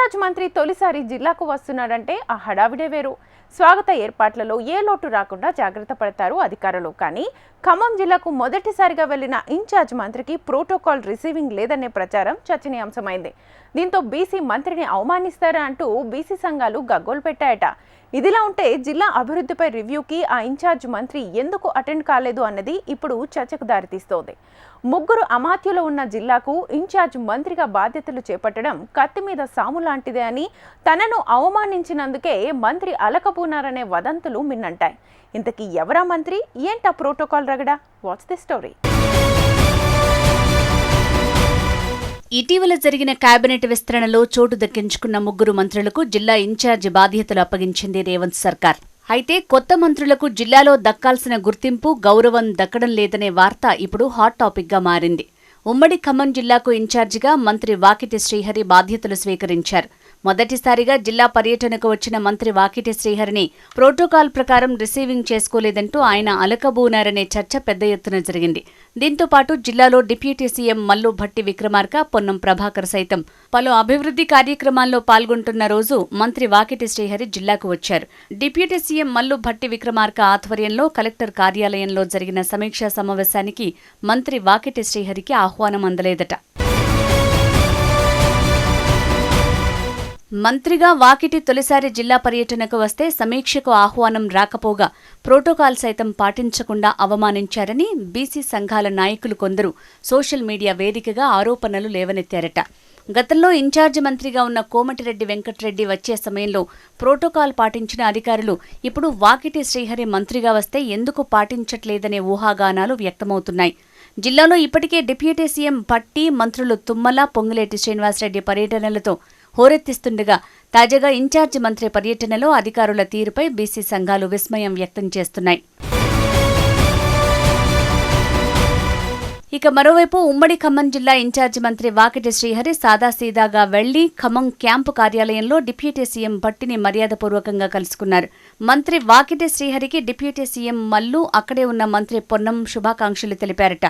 Incharge మంత్రి తొలిసారి జిల్లాకు వస్తున్నాడంటే ఆ హడావిడే వేరు. స్వాగత ఏర్పాట్లలో ఏ లోటు రాకుండా జాగ్రత్త పడతారు అధికారులు. కానీ ఖమ్మం జిల్లాకు మొదటిసారిగా వెళ్లిన ఇన్ఛార్జ్ మంత్రికి ప్రోటోకాల్ రిసీవింగ్ లేదనే ప్రచారం చర్చనీయాంశమైంది. దీంతో బీసీ మంత్రిని అవమానిస్తారా అంటూ బీసీ సంఘాలు గగ్గోలు పెట్టాయట. ఇదిలా ఉంటే జిల్లా అభివృద్ధిపై రివ్యూకి ఆ ఇన్ఛార్జ్ మంత్రి ఎందుకు అటెండ్ కాలేదు అన్నది ఇప్పుడు చర్చకు దారితీస్తోంది. ముగ్గురు అమాత్యులు ఉన్న జిల్లాకు ఇన్ఛార్జ్ మంత్రిగా బాధ్యతలు చేపట్టడం కత్తి మీద సాము లాంటిదే అని, తనను అవమానించినందుకే మంత్రి అలకబూనారనే వదంతులు మిన్నంటాయి. ఇంతకీ ఎవరా మంత్రి, ఏంటా ప్రోటోకాల్ రగడా? What's the story? ఇటీవల జరిగిన కేబినెట్ విస్తరణలో చోటు దక్కించుకున్న ముగ్గురు మంత్రులకు జిల్లా ఇన్ఛార్జి బాధ్యతలు అప్పగించింది రేవంత్ సర్కార్. అయితే కొత్త మంత్రులకు జిల్లాలో దక్కాల్సిన గుర్తింపు, గౌరవం దక్కడం లేదనే వార్త ఇప్పుడు హాట్ టాపిక్ గా మారింది. ఉమ్మడి ఖమ్మం జిల్లాకు ఇన్ఛార్జిగా మంత్రి వాకిటి శ్రీహరి బాధ్యతలు స్వీకరించారు. మొదటిసారిగా జిల్లా పర్యటనకు వచ్చిన మంత్రి వాకిటి శ్రీహరిని ప్రోటోకాల్ ప్రకారం రిసీవింగ్ చేసుకోలేదంటూ ఆయన అలకబూనారనే చర్చ పెద్ద ఎత్తున జరిగింది. దీంతో పాటు జిల్లాలో డిప్యూటీ సీఎం మల్లు భట్టి విక్రమార్క, పొన్నం ప్రభాకర్ సైతం పలు అభివృద్ధి కార్యక్రమాల్లో పాల్గొంటున్న రోజు మంత్రి వాకిటి శ్రీహరి జిల్లాకు వచ్చారు. డిప్యూటీ సీఎం మల్లు భట్టి విక్రమార్క ఆధ్వర్యంలో కలెక్టర్ కార్యాలయంలో జరిగిన సమీక్షా సమావేశానికి మంత్రి వాకిటి శ్రీహరికి ఆహ్వానం అందలేదట. మంత్రిగా వాకిటి తొలిసారి జిల్లా పర్యటనకు వస్తే సమీక్షకు ఆహ్వానం రాకపోగా ప్రోటోకాల్ సైతం పాటించకుండా అవమానించారని బీసీ సంఘాల నాయకులు కొందరు సోషల్ మీడియా వేదికగా ఆరోపణలు లేవనెత్తారట. గతంలో ఇన్ఛార్జి మంత్రిగా ఉన్న కోమటిరెడ్డి వెంకటరెడ్డి వచ్చే సమయంలో ప్రోటోకాల్ పాటించిన అధికారులు ఇప్పుడు వాకిటి శ్రీహరి మంత్రిగా వస్తే ఎందుకు పాటించట్లేదనే ఊహాగానాలు వ్యక్తమవుతున్నాయి. జిల్లాలో ఇప్పటికే డిప్యూటీ సీఎం భట్టి, మంత్రులు తుమ్మల, పొంగులేటి శ్రీనివాసరెడ్డి పర్యటనలతో హోరెత్తిస్తుండగా తాజాగా ఇన్ఛార్జి మంత్రి పర్యటనలో అధికారుల తీరుపై బీసీ సంఘాలు విస్మయం వ్యక్తం చేస్తున్నాయి. ఇక మరోవైపు ఉమ్మడి ఖమ్మం జిల్లా ఇన్ఛార్జి మంత్రి వాకిటి శ్రీహరి సాదాసీదాగా వెళ్లి ఖమ్మం క్యాంపు కార్యాలయంలో డిప్యూటీ సీఎం భట్టిని మర్యాదపూర్వకంగా కలుసుకున్నారు. మంత్రి వాకిటి శ్రీహరికి డిప్యూటీ సీఎం మల్లు, అక్కడే ఉన్న మంత్రి పొన్నం శుభాకాంక్షలు తెలిపారట.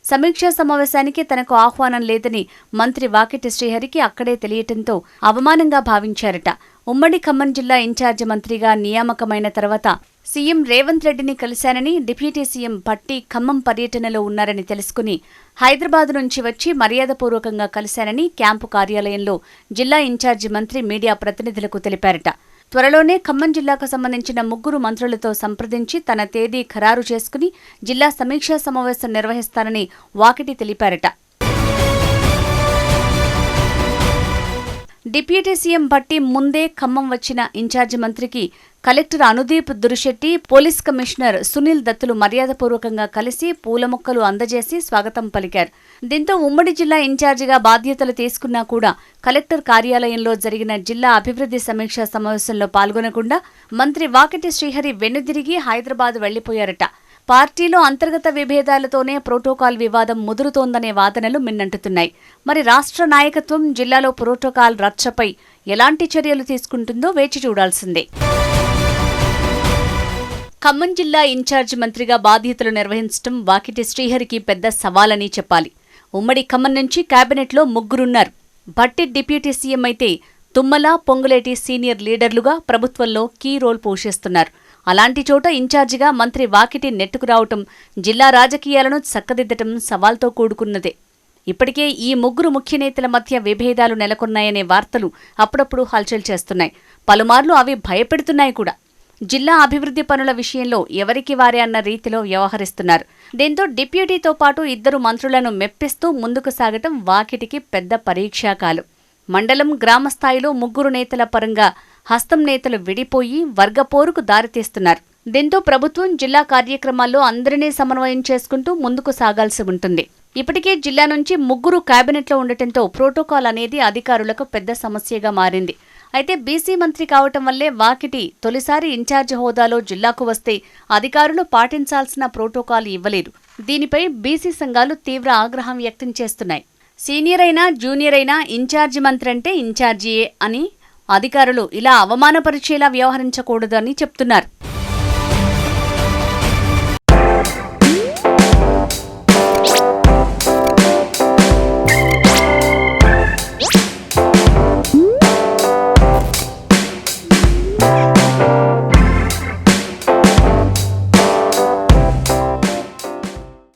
సమీక్షా సమావేశానికి తనకు ఆహ్వానం లేదని మంత్రి వాకిటి శ్రీహరికి అక్కడే తెలియటంతో అవమానంగా భావించారట. ఉమ్మడి ఖమ్మం జిల్లా ఇన్ఛార్జి మంత్రిగా నియామకమైన తర్వాత సీఎం రేవంత్ రెడ్డిని కలిశానని, డిప్యూటీ సీఎం భట్టి ఖమ్మం పర్యటనలో ఉన్నారని తెలుసుకుని హైదరాబాద్ నుంచి వచ్చి మర్యాదపూర్వకంగా కలిశానని క్యాంపు కార్యాలయంలో జిల్లా ఇన్ఛార్జి మంత్రి మీడియా ప్రతినిధులకు తెలిపారట. త్వరలోనే ఖమ్మం జిల్లాకు సంబంధించిన ముగ్గురు మంత్రులతో సంప్రదించి తన తేదీ ఖరారు చేసుకుని జిల్లా సమీక్షా సమావేశం నిర్వహిస్తానని వాకిటి తెలిపారట. డిప్యూటీ సీఎం భట్టి ముందే ఖమ్మం వచ్చిన ఇన్ఛార్జి మంత్రికి collector Anudeep Durishetti, police commissioner Sunil దత్తులు మర్యాదపూర్వకంగా కలిసి పూల మొక్కలు అందజేసి స్వాగతం పలికారు. దీంతో ఉమ్మడి జిల్లా ఇన్ఛార్జిగా బాధ్యతలు తీసుకున్నా కూడా కలెక్టర్ కార్యాలయంలో జరిగిన జిల్లా అభివృద్ధి సమీక్షా సమావేశంలో పాల్గొనకుండా మంత్రి వాకిటి శ్రీహరి వెనుదిరిగి హైదరాబాద్ వెళ్లిపోయారట. పార్టీలో అంతర్గత విభేదాలతోనే ప్రోటోకాల్ వివాదం ముదురుతోందనే వాదనలు మిన్నంటున్నాయి. మరి రాష్ట్ర నాయకత్వం జిల్లాలో ప్రోటోకాల్ రచ్చపై ఎలాంటి చర్యలు తీసుకుంటుందో వేచి చూడాల్సిందే. ఖమ్మం జిల్లా ఇన్ఛార్జి మంత్రిగా బాధ్యతలు నిర్వహించడం వాకిటి శ్రీహరికి పెద్ద సవాలని చెప్పాలి. ఉమ్మడి ఖమ్మం నుంచి కేబినెట్లో ముగ్గురున్నారు. భట్టి డిప్యూటీ సీఎం అయితే తుమ్మల, పొంగులేటి సీనియర్ లీడర్లుగా ప్రభుత్వంలో కీ రోల్ పోషిస్తున్నారు. అలాంటి చోట ఇన్ఛార్జిగా మంత్రి వాకిటి నెట్టుకురావటం జిల్లా రాజకీయాలను చక్కదిద్దటం సవాల్తో కూడుకున్నదే. ఇప్పటికే ఈ ముగ్గురు ముఖ్య నేతల మధ్య విభేదాలు నెలకొన్నాయనే వార్తలు అప్పుడప్పుడు హల్చల్ చేస్తున్నాయి. పలుమార్లు అవి భయపెడుతున్నాయి కూడా. జిల్లా అభివృద్ధి పనుల విషయంలో ఎవరికి వారే అన్న రీతిలో వ్యవహరిస్తున్నారు. దీంతో డిప్యూటీతో పాటు ఇద్దరు మంత్రులను మెప్పిస్తూ ముందుకు సాగటం వాకిటికి పెద్ద పరీక్షాకాలం. మండలం, గ్రామ స్థాయిలో ముగ్గురు నేతల పరంగా హస్తం నేతలు విడిపోయి వర్గపోరుకు దారితీస్తున్నారు. దీంతో ప్రభుత్వం జిల్లా కార్యక్రమాల్లో అందరినీ సమన్వయం చేసుకుంటూ ముందుకు సాగాల్సి ఉంటుంది. ఇప్పటికే జిల్లా నుంచి ముగ్గురు కేబినెట్లో ఉండటంతో ప్రోటోకాల్ అనేది అధికారులకు పెద్ద సమస్యగా మారింది. అయితే బీసీ మంత్రి కావటం వల్లే వాకిటి తొలిసారి ఇన్ఛార్జి హోదాలో జిల్లాకు వస్తే అధికారులు పాటించాల్సిన ప్రోటోకాల్ ఇవ్వలేరు. దీనిపై బీసీ సంఘాలు తీవ్ర ఆగ్రహం వ్యక్తం చేస్తున్నాయి. సీనియర్ అయినా జూనియర్ అయినా ఇన్ఛార్జి మంత్రి అంటే ఇన్ఛార్జియే అని అధికారులు ఇలా అవమానపరిచేలా వ్యవహరించకూడదని చెప్తున్నారు.